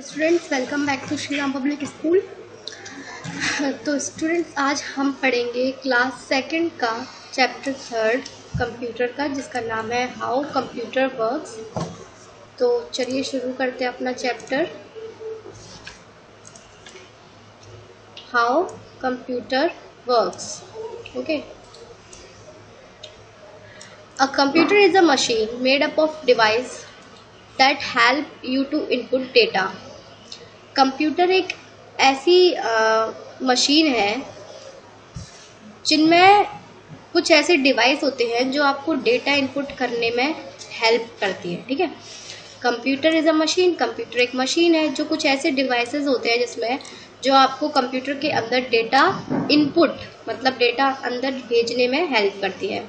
Students, welcome back to Shri Ram public school. तो students, आज हम पढ़ेंगे क्लास सेकंड का चैप्टर थर्ड कंप्यूटर का, जिसका नाम है हाउ कंप्यूटर वर्क्स। तो चलिए शुरू करते हैं अपना chapter, how computer works. Okay, a computer is a machine made up of device that help you to input data. Computer एक ऐसी मशीन है जिनमें कुछ ऐसे डिवाइस होते हैं जो आपको डेटा इनपुट करने में हेल्प करती है। ठीक है, computer is a machine, computer एक मशीन है जो कुछ ऐसे डिवाइसेस होते हैं जिसमें जो आपको कंप्यूटर के अंदर डेटा इनपुट मतलब डेटा अंदर भेजने में हेल्प करती है।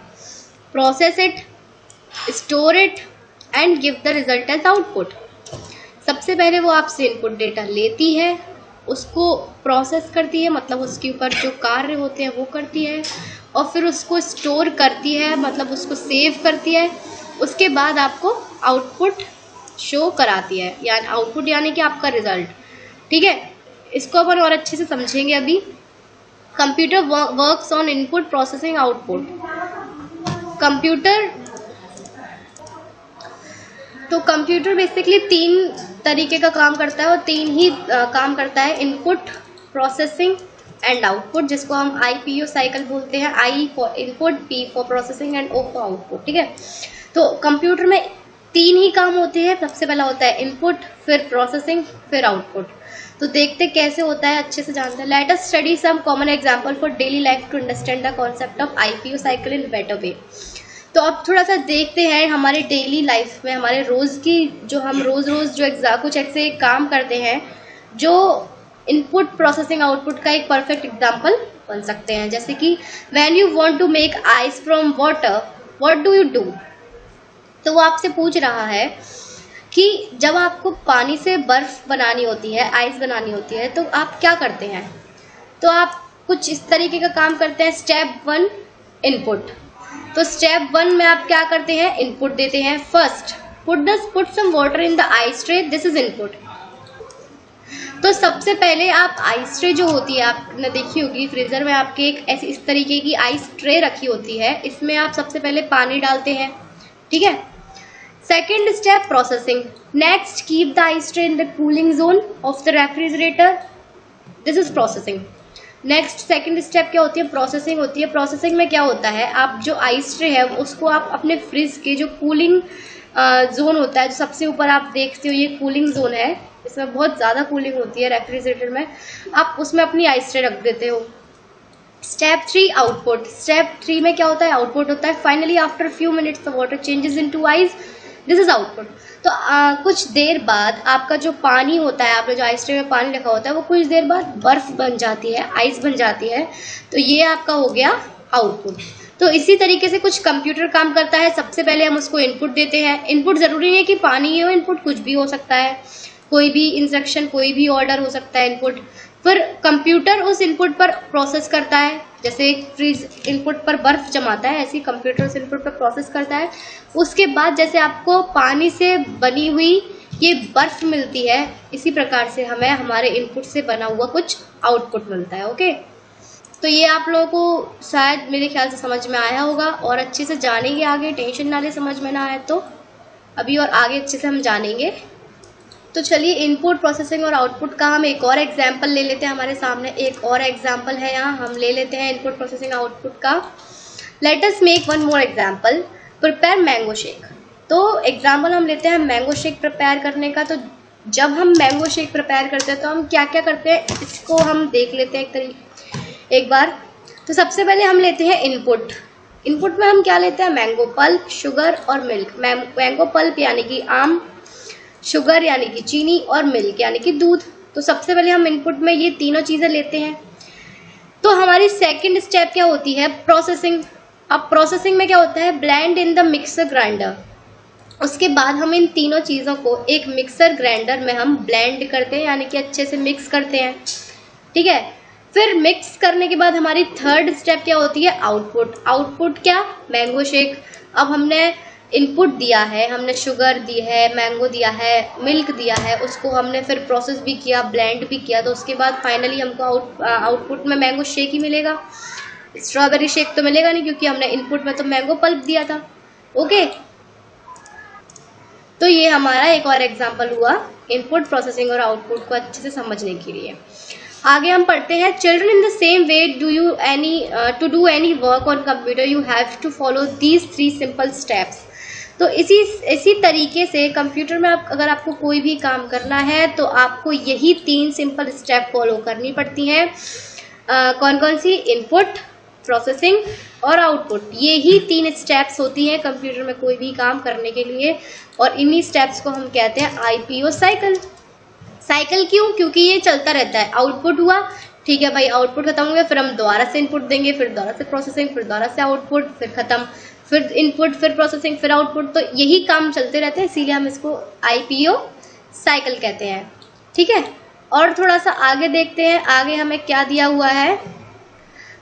Process it, store it and give the result as output. सबसे पहले वो आपसे इनपुट डेटा लेती है, उसको प्रोसेस करती है मतलब उसके ऊपर जो कार्य होते हैं वो करती है, और फिर उसको स्टोर करती है मतलब उसको सेव करती है। उसके बाद आपको आउटपुट शो कराती है, यानी आउटपुट यानी कि आपका रिजल्ट। ठीक है, इसको अपन और अच्छे से समझेंगे अभी। Computer works on input processing output. Computer basically तीन तरीके का काम करता है और तीन ही काम करता है, इनपुट, प्रोसेसिंग एंड आउटपुट, जिसको हम IPO साइकिल बोलते हैं। I for input, P for processing and O for output. ठीक है, तो कंप्यूटर में तीन ही काम होते हैं। सबसे पहला होता है इनपुट, फिर प्रोसेसिंग, फिर आउटपुट। तो देखते कैसे होता है, अच्छे से जानते हैं। Let us study some common example for daily life to understand the concept of IPO cycle in better way. तो अब थोड़ा सा देखते हैं हमारे डेली लाइफ में, हमारे रोज़ की जो हम रोज़ जो कुछ ऐसे काम करते हैं जो इनपुट, प्रोसेसिंग, आउटपुट का एक परफेक्ट एग्जांपल बन सकते हैं। जैसे कि when you want to make ice from water, what do you do. तो वो आपसे पूछ रहा है कि जब आपको पानी से बर्फ़ बनानी होती है, आइस बनानी होती है, तो आप क्या करते हैं। तो आप कुछ इस तरीके का काम करते हैं। Step 1 input. तो स्टेप 1 में आप क्या करते हैं, इनपुट देते हैं। First put some water in the ice tray, this is input. तो सबसे पहले आप आइस ट्रे जो होती है, आपने देखी होगी फ्रीजर में आपके एक ऐसी इस तरीके की आइस ट्रे रखी होती है, इसमें आप सबसे पहले पानी डालते हैं। ठीक है, second step processing. Next keep the ice tray in the cooling zone of the refrigerator, this is processing. Next second step क्या होती है, प्रोसेसिंग होती है। प्रोसेसिंग में क्या होता है, आप जो आइस ट्रे है उसको आप अपने फ्रिज के जो कूलिंग जोन होता है, जो सबसे ऊपर आप देखते हो ये कूलिंग जोन है, इसमें बहुत ज़्यादा कूलिंग होती है रेफ्रिजरेटर में, आप उसमें अपनी आइस ट्रे रख देते हो। Step 3 output. स्टेप 3 में क्या होता है, आउटपुट होता है। Finally after few minutes the water changes into ice, this is output. तो कुछ देर बाद आपका जो पानी होता है, आपने जो आइस ट्रे में पानी रखा होता है, वो कुछ देर बाद बर्फ बन जाती है, आइस बन जाती है। तो ये आपका हो गया आउटपुट। तो इसी तरीके से कुछ कंप्यूटर काम करता है। सबसे पहले हम उसको इनपुट देते हैं। इनपुट ज़रूरी नहीं है कि पानी हो, इनपुट कुछ भी हो सकता है, कोई भी इंस्ट्रक्शन, कोई भी ऑर्डर हो सकता है इनपुट। फिर कंप्यूटर उस इनपुट पर प्रोसेस करता है। जैसे फ्रिज इनपुट पर बर्फ़ जमाता है, ऐसे ही कंप्यूटर उस इनपुट पर प्रोसेस करता है। उसके बाद जैसे आपको पानी से बनी हुई ये बर्फ़ मिलती है, इसी प्रकार से हमें हमारे इनपुट से बना हुआ कुछ आउटपुट मिलता है। ओके, तो ये आप लोगों को शायद मेरे ख्याल से समझ में आया होगा और अच्छे से जानेंगे आगे। टेंशन ना ले, समझ में ना आए तो अभी और आगे अच्छे से हम जानेंगे। तो चलिए, इनपुट, प्रोसेसिंग और आउटपुट का हम एक और एग्जाम्पल ले लेते हैं। हमारे सामने एक और एग्जाम्पल है, यहाँ हम ले लेते हैं इनपुट, प्रोसेसिंग, आउटपुट का। Let us make one more example, prepare mango shake. तो एग्जाम्पल हम लेते हैं मैंगो शेक प्रिपेयर करने का। तो जब हम मैंगो शेक प्रिपेयर करते हैं तो हम क्या क्या करते हैं, इसको हम देख लेते हैं एक बार। तो सबसे पहले हम लेते हैं इनपुट। इनपुट में हम क्या लेते हैं, मैंगो पल्प, शुगर और मिल्क। मैंगो पल्प यानी कि आम, शुगर यानी कि चीनी, और मिल्क यानी कि दूध। तो सबसे पहले हम इनपुट में ये तीनों चीज़ें लेते हैं। तो हमारी सेकंड स्टेप क्या होती है, प्रोसेसिंग। अब प्रोसेसिंग में क्या होता है, blend in the mixer grinder. उसके बाद हम इन तीनों चीज़ों को एक मिक्सर ग्राइंडर में हम ब्लेंड करते हैं, यानी कि अच्छे से मिक्स करते हैं। ठीक है, फिर मिक्स करने के बाद हमारी थर्ड स्टेप क्या होती है, आउटपुट। आउटपुट क्या, मैंगो शेक। अब हमने इनपुट दिया है, हमने शुगर दी है, मैंगो दिया है, मिल्क दिया है, उसको हमने फिर प्रोसेस भी किया, ब्लेंड भी किया, तो उसके बाद फाइनली हमको आउटपुट में मैंगो शेक ही मिलेगा। स्ट्रॉबेरी शेक तो मिलेगा नहीं क्योंकि हमने इनपुट में तो मैंगो पल्प दिया था। ओके, तो ये हमारा एक और एग्जांपल हुआ इनपुट, प्रोसेसिंग और आउटपुट को अच्छे से समझने के लिए। आगे हम पढ़ते हैं, children in the same way to do any work on computer you have to follow these 3 simple steps. तो इसी तरीके से कंप्यूटर में अगर आपको कोई भी काम करना है तो आपको यही 3 सिंपल स्टेप फॉलो करनी पड़ती हैं। कौन कौन सी? इनपुट, प्रोसेसिंग और आउटपुट। ये ही 3 स्टेप्स होती हैं कंप्यूटर में कोई भी काम करने के लिए, और इन्हीं स्टेप्स को हम कहते हैं IPO साइकिल। साइकिल क्यों? क्योंकि ये चलता रहता है। आउटपुट हुआ, ठीक है भाई, आउटपुट खत्म हो गया, फिर हम दोबारा से इनपुट देंगे, फिर दोबारा से प्रोसेसिंग, फिर दोबारा से आउटपुट, फिर खत्म, फिर इनपुट, फिर प्रोसेसिंग, फिर आउटपुट। तो यही काम चलते रहते हैं, इसीलिए हम इसको IPO साइकिल कहते हैं। ठीक है, और थोड़ा सा आगे देखते हैं, आगे हमें क्या दिया हुआ है,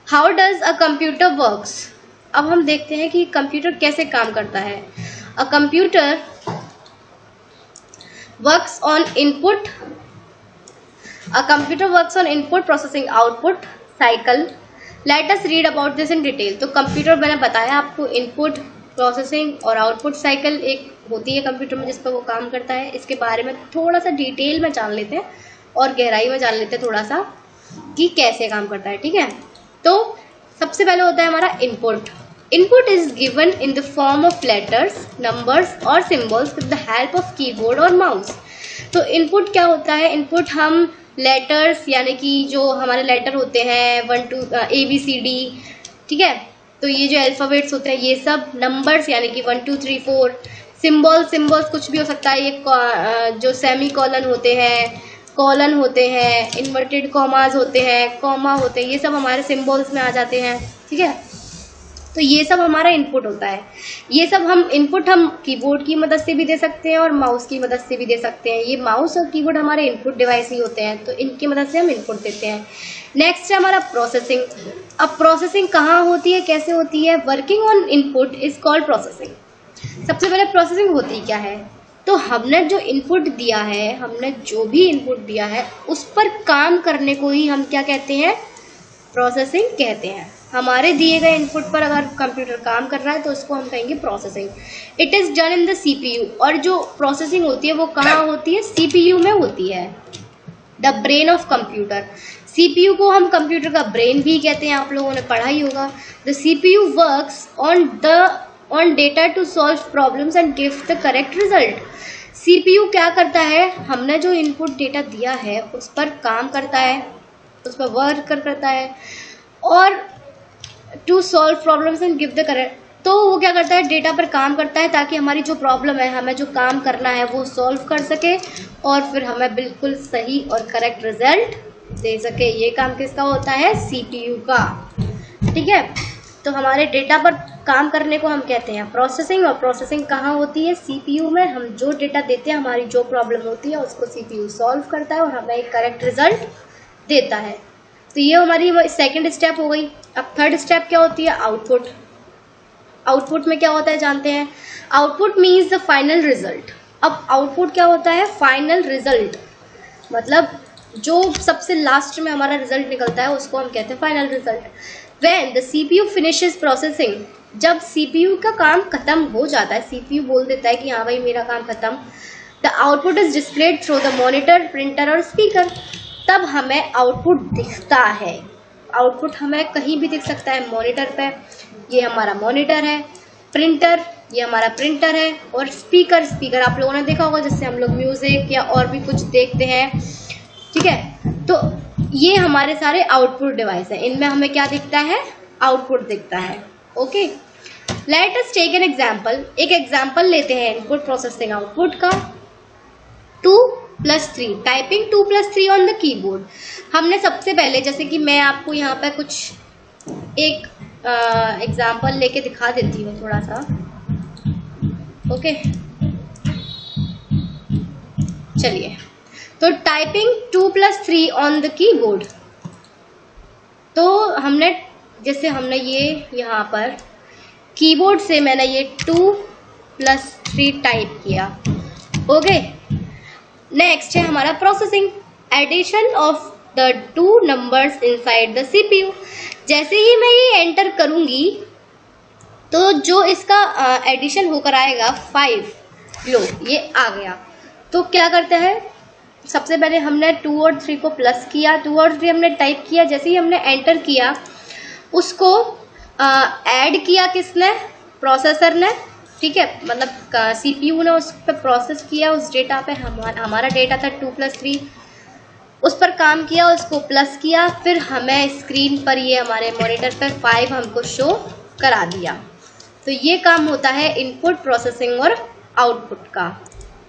how does a computer works. अब हम देखते हैं कि कंप्यूटर कैसे काम करता है। A computer works on input, a computer works on input processing output cycle. Let us read about this in detail. तो कंप्यूटर मैंने बताया आपको, इनपुट, प्रोसेसिंग और आउटपुट साइकिल एक होती है कंप्यूटर में जिस पर वो काम करता है। इसके बारे में थोड़ा सा डिटेल में जान लेते हैं और गहराई में जान लेते हैं थोड़ा सा कि कैसे काम करता है। ठीक है, तो सबसे पहले होता है हमारा input. Input is given in the form of letters, numbers और symbols with the help of keyboard और mouse। तो input क्या होता है? input हम letters यानी कि जो हमारे letter होते हैं 1 2 ABCD, ठीक है, तो ये जो अल्फ़ाबेट्स होते हैं ये सब, numbers यानी कि 1 2 3 4, symbols कुछ भी हो सकता है, ये जो सेमी कॉलन होते हैं, कॉलन होते हैं, इन्वर्टेड कॉमाज होते हैं, कॉमा होते हैं, ये सब हमारे सिम्बॉल्स में आ जाते हैं। ठीक है, तो ये सब हमारा इनपुट होता है। ये सब हम इनपुट हम कीबोर्ड की मदद से भी दे सकते हैं और माउस की मदद से भी दे सकते हैं। ये माउस और कीबोर्ड हमारे इनपुट डिवाइस ही होते हैं, तो इनकी मदद से हम इनपुट देते हैं। नेक्स्ट है हमारा प्रोसेसिंग। अब प्रोसेसिंग कहाँ होती है, कैसे होती है? Working on input is called processing. सबसे पहले प्रोसेसिंग होती क्या है? तो हमने जो इनपुट दिया है, हमने जो भी इनपुट दिया है उस पर काम करने को ही हम क्या कहते हैं? प्रोसेसिंग कहते हैं। हमारे दिए गए इनपुट पर अगर कंप्यूटर काम कर रहा है तो उसको हम कहेंगे processing. It is done in the CPU। और जो प्रोसेसिंग होती है वो कहाँ होती है? CPU में होती है। The brain of computer. CPU को हम कंप्यूटर का ब्रेन भी कहते हैं, आप लोगों ने पढ़ा ही होगा। The CPU works on data to solve problems and give the correct result. CPU क्या करता है? हमने जो इनपुट डेटा दिया है उस पर काम करता है, उस पर वर्क करता है, और to solve problems and give the correct, तो वो क्या करता है? डेटा पर काम करता है ताकि हमारी जो प्रॉब्लम है, हमें जो काम करना है वो सॉल्व कर सके और फिर हमें बिल्कुल सही और करेक्ट रिजल्ट दे सके। ये काम किसका होता है? CPU का। ठीक है, तो हमारे डेटा पर काम करने को हम कहते हैं प्रोसेसिंग। और प्रोसेसिंग कहाँ होती है? CPU में। हम जो डेटा देते हैं, हमारी जो प्रॉब्लम होती है उसको CPU सॉल्व करता है और हमें एक करेक्ट रिजल्ट देता है। तो ये हमारी सेकंड स्टेप हो गई। अब थर्ड स्टेप क्या होती है? आउटपुट। आउटपुट में क्या होता है जानते हैं? Output means the final result. अब आउटपुट क्या होता है? फाइनल रिजल्ट, मतलब जो सबसे लास्ट में हमारा रिजल्ट निकलता है उसको हम कहते हैं final result. When the CPU finishes processing, जब CPU का काम खत्म हो जाता है, CPU बोल देता है कि हाँ भाई मेरा काम खत्म, the output is displayed through the monitor, printer और स्पीकर। तब हमें आउटपुट दिखता है। आउटपुट हमें कहीं भी दिख सकता है, मॉनिटर पे, ये हमारा मॉनिटर है, प्रिंटर, ये हमारा प्रिंटर है, और स्पीकर आप लोगों ने देखा होगा जिससे हम लोग म्यूज़िक या और भी कुछ देखते हैं। ठीक है, तो ये हमारे सारे आउटपुट डिवाइस हैं। इनमें हमें क्या दिखता है? आउटपुट दिखता है। Okay, let us take an example. एक एग्जाम्पल लेते हैं इनपुट प्रोसेसिंग आउटपुट का। 2+3, टाइपिंग 2+3 ऑन द कीबोर्ड। हमने सबसे पहले, जैसे कि मैं आपको यहाँ पे कुछ एक एग्जाम्पल लेके दिखा देती हूँ थोड़ा सा। ओके, चलिए, तो टाइपिंग 2+3 ऑन द कीबोर्ड। तो हमने ये यहाँ पर कीबोर्ड से मैंने ये 2 2+3 टाइप किया। ओके, नेक्स्ट है हमारा processing, addition of the two numbers inside the CPU. जैसे ही मैं ये एंटर करूंगी तो जो इसका एडिशन होकर आएगा 5, लो ये आ गया। तो क्या करते हैं, सबसे पहले हमने 2 और 3 को प्लस किया, 2 और 3 हमने टाइप किया। जैसे ही हमने एंटर किया उसको ऐड किया किसने, प्रोसेसर ने, ठीक है, मतलब सीपीयू ने उस पर प्रोसेस किया, उस डेटा पे हमारा डेटा था 2+3, उस पर काम किया, उसको प्लस किया, फिर हमें स्क्रीन पर ये हमारे मॉनिटर पर 5 हमको शो करा दिया। तो ये काम होता है इनपुट प्रोसेसिंग और आउटपुट का।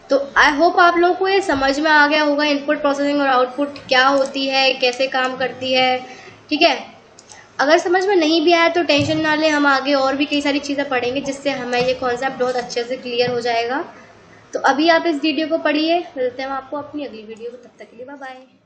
तो आई होप आप लोगों को ये समझ में आ गया होगा इनपुट प्रोसेसिंग और आउटपुट क्या होती है, कैसे काम करती है, ठीक है। अगर समझ में नहीं भी आया तो टेंशन ना ले, हम आगे और भी कई सारी चीज़ें पढ़ेंगे जिससे हमें ये कॉन्सेप्ट बहुत अच्छे से क्लियर हो जाएगा। तो अभी आप इस वीडियो को पढ़िए, मिलते हैं आपको अपनी अगली वीडियो में, तब तक के लिए बाय बाय।